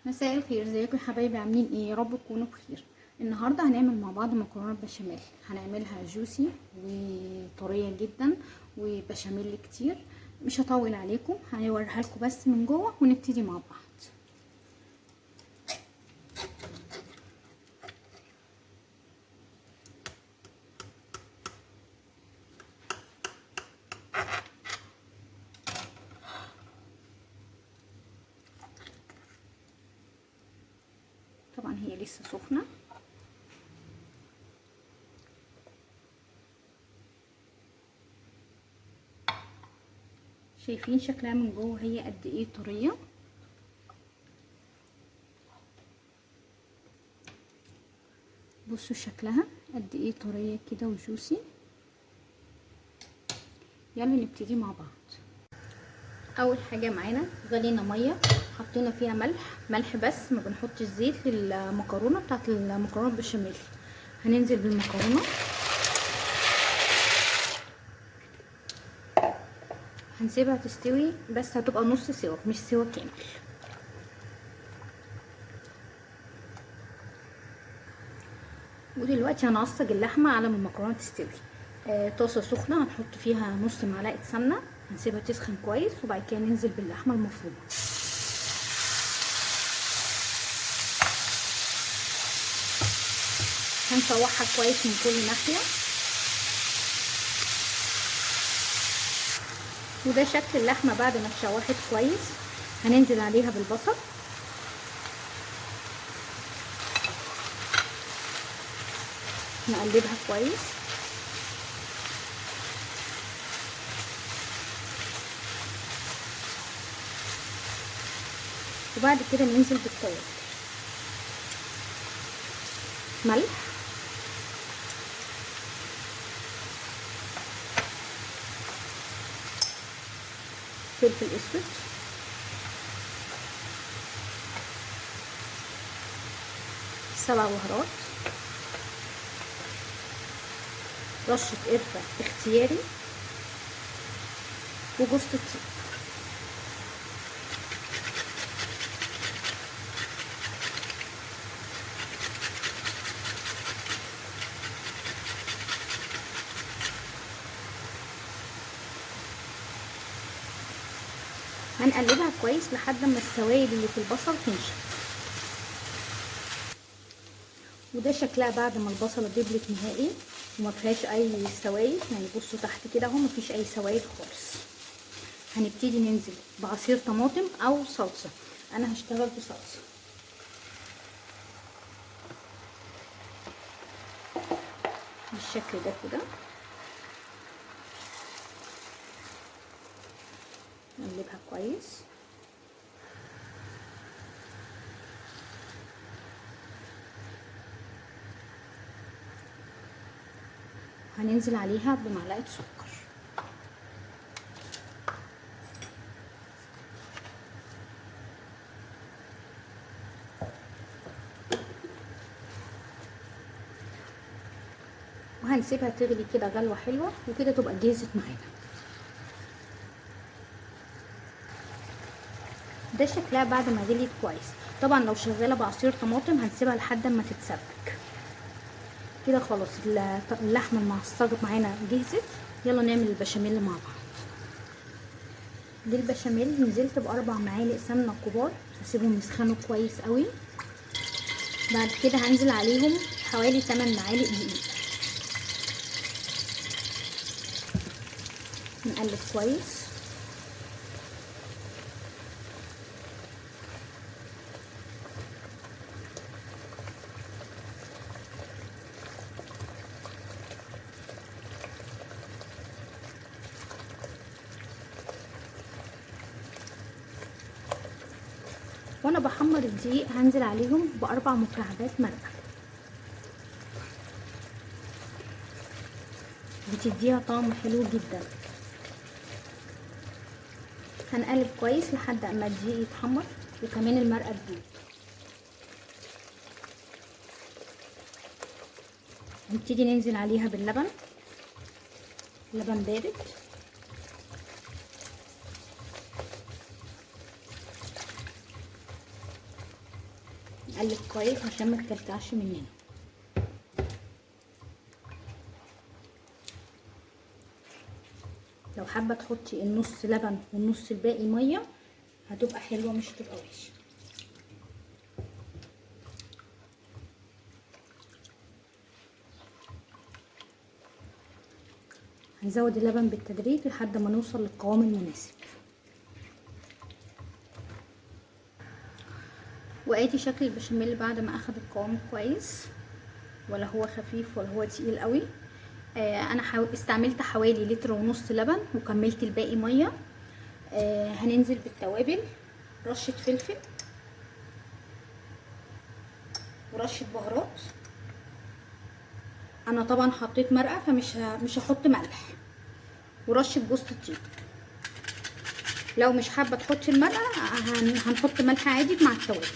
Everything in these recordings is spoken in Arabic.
مساء الخير، ازيكم يا حبايبي؟ عاملين ايه؟ يا رب تكونوا بخير. النهارده هنعمل مع بعض مكرونه بشاميل. هنعملها جوسي وطريه جدا وبشاميل كتير. مش هطول عليكم، هنوريها لكم بس من جوه ونبتدي مع بعض. طبعا هي لسه سخنه. شايفين شكلها من جوه هي قد ايه طريه. بصوا شكلها قد ايه طريه كده وجوسي. يلا نبتدي مع بعض. اول حاجه معانا غلينا ميه، حطينا فيها ملح بس، ما بنحطش زيت للمكرونه بتاعت المكرونه بالبشاميل. هننزل بالمكرونه، هنسيبها تستوي بس هتبقى نص سوا مش سوا كامل. ودلوقتي هنعصج اللحمه على ما المكرونه تستوي. طاسه سخنه هنحط فيها نص معلقه سمنه، هنسيبها تسخن كويس وبعد كده ننزل باللحمه المفرومه. هنشوحها كويس من كل ناحيه. وده شكل اللحمه بعد ما اتشوحت كويس. هننزل عليها بالبصل، نقلبها كويس. وبعد كده ننزل بالتوابل، ملح، فلفل اسود، سبع بهارات، رشة قرفة اختياري، وجوز الطيب. هنقلبها كويس لحد ما السوائل اللي في البصل تنشف. وده شكلها بعد ما البصله دبلت نهائي وما فيهاش اي سوائل. يعني بصوا تحت كده اهو ما فيش اي سوائل خالص. هنبتدي ننزل بعصير طماطم او صلصه. انا هشتغل بصلصه بالشكل ده كده. نقلبها كويس. هننزل عليها بمعلقه سكر. وهنسيبها تغلي كده غلوه حلوه وكده تبقى جهزت معانا. ده شكلها بعد ما غليت كويس. طبعا لو شغاله بعصير طماطم هنسيبها لحد ما تتسبك كده. خلاص اللحمه المعصجه معانا جهزت. يلا نعمل البشاميل مع بعض. دي البشاميل نزلت ب4 معالق سمنه كبار، هسيبهم يسخنوا كويس قوي. بعد كده هنزل عليهم حوالي 8 معالق دقيق. نقلب كويس. وانا بحمر الدقيق هنزل عليهم ب4 مكعبات مرقه، بتديها طعم حلو جدا. هنقلب كويس لحد اما الدقيق يتحمر وكمان المرقه تدوب. نبتدي ننزل عليها باللبن، لبن بارد. نقلب كويس عشان ما تكلكعش مننا. لو حابه تحطي النص لبن والنص الباقي ميه هتبقى حلوه مش هتبقى وحشه. هنزود اللبن بالتدريج لحد ما نوصل للقوام المناسب. وادي شكل البشاميل بعد ما اخد القوام كويس، ولا هو خفيف ولا هو تقيل قوي. انا استعملت حوالي لتر ونص لبن وكملت الباقي ميه. هننزل بالتوابل، رشه فلفل ورشه بهارات. انا طبعا حطيت مرقه فمش هحط ملح، ورشه جوز الطيب. لو مش حابه تحطي المرقه هنحط ملح عادي مع التوابل.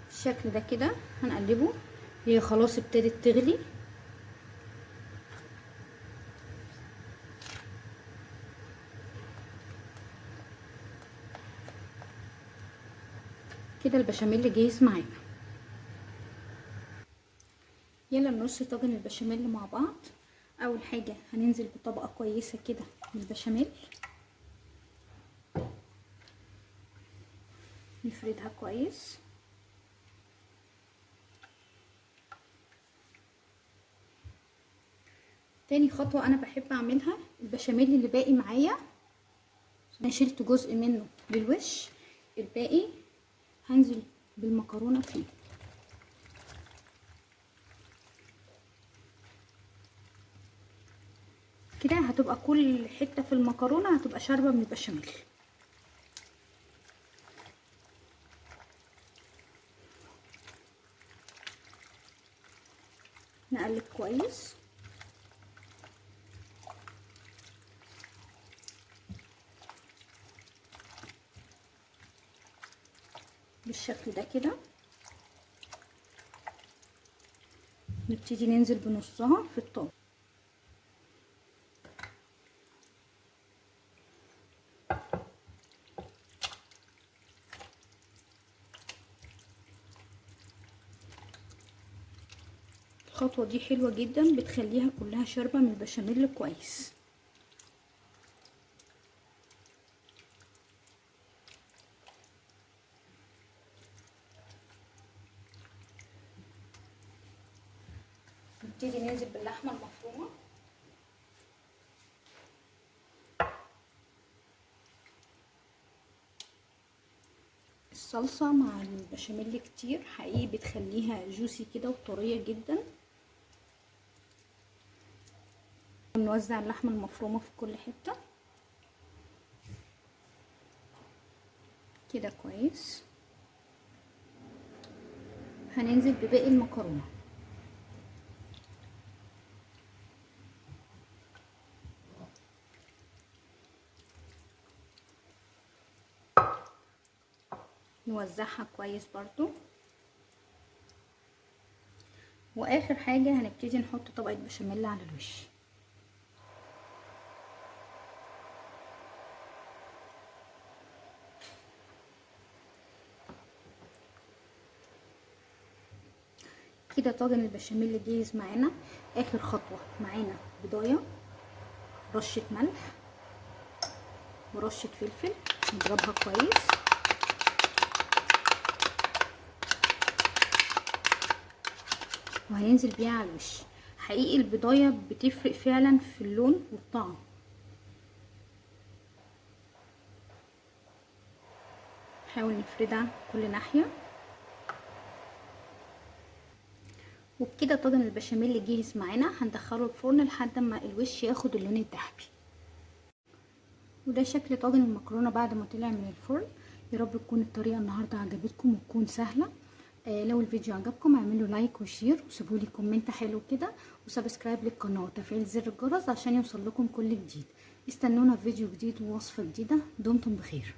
بالشكل ده كده هنقلبه. هي خلاص ابتدت تغلي. كده البشاميل جاهز معانا. يلا نرص طاجن البشاميل مع بعض. اول حاجه هننزل بطبقه كويسه كده من البشاميل، نفردها كويس. تاني خطوه انا بحب اعملها، البشاميل اللي باقي معايا انا شلت جزء منه للوش، الباقي هنزل بالمكرونه فيه. كده هتبقى كل حته في المكرونه هتبقى شاربه من البشاميل. نقلب كويس. بالشكل ده كده نبتدي ننزل بنصها في الطاجن. الخطوه دي حلوه جدا، بتخليها كلها شاربه من البشاميل كويس. نبتدي ننزل باللحمه المفرومه. الصلصه مع البشاميل كتير حقيقي بتخليها جوسي كده وطريه جدا. نوزع اللحمه المفرومه في كل حته كده كويس. هننزل بباقي المكرونه. نوزعها كويس برضو. واخر حاجه هنبتدي نحط طبقه بشاميل على الوش. كده طاجن البشاميل جاهز معانا. اخر خطوه معانا بضايه، رشه ملح ورشه فلفل، نضربها كويس. وهننزل بيها على الوش. حقيقي البضايه بتفرق فعلا في اللون والطعم. نحاول نفردها كل ناحيه. وبكده طاجن البشاميل جاهز معانا. هندخله الفرن لحد ما الوش ياخد اللون الذهبي. وده شكل طاجن المكرونه بعد ما طلع من الفرن. يا رب تكون الطريقه النهارده عجبتكم وتكون سهله. لو الفيديو عجبكم اعملوا لايك وشير وسيبوا لي كومنت حلو كده وسبسكرايب للقناه وتفعيل زر الجرس عشان يوصل لكم كل جديد. استنونا في فيديو جديد ووصفه جديده. دمتم بخير.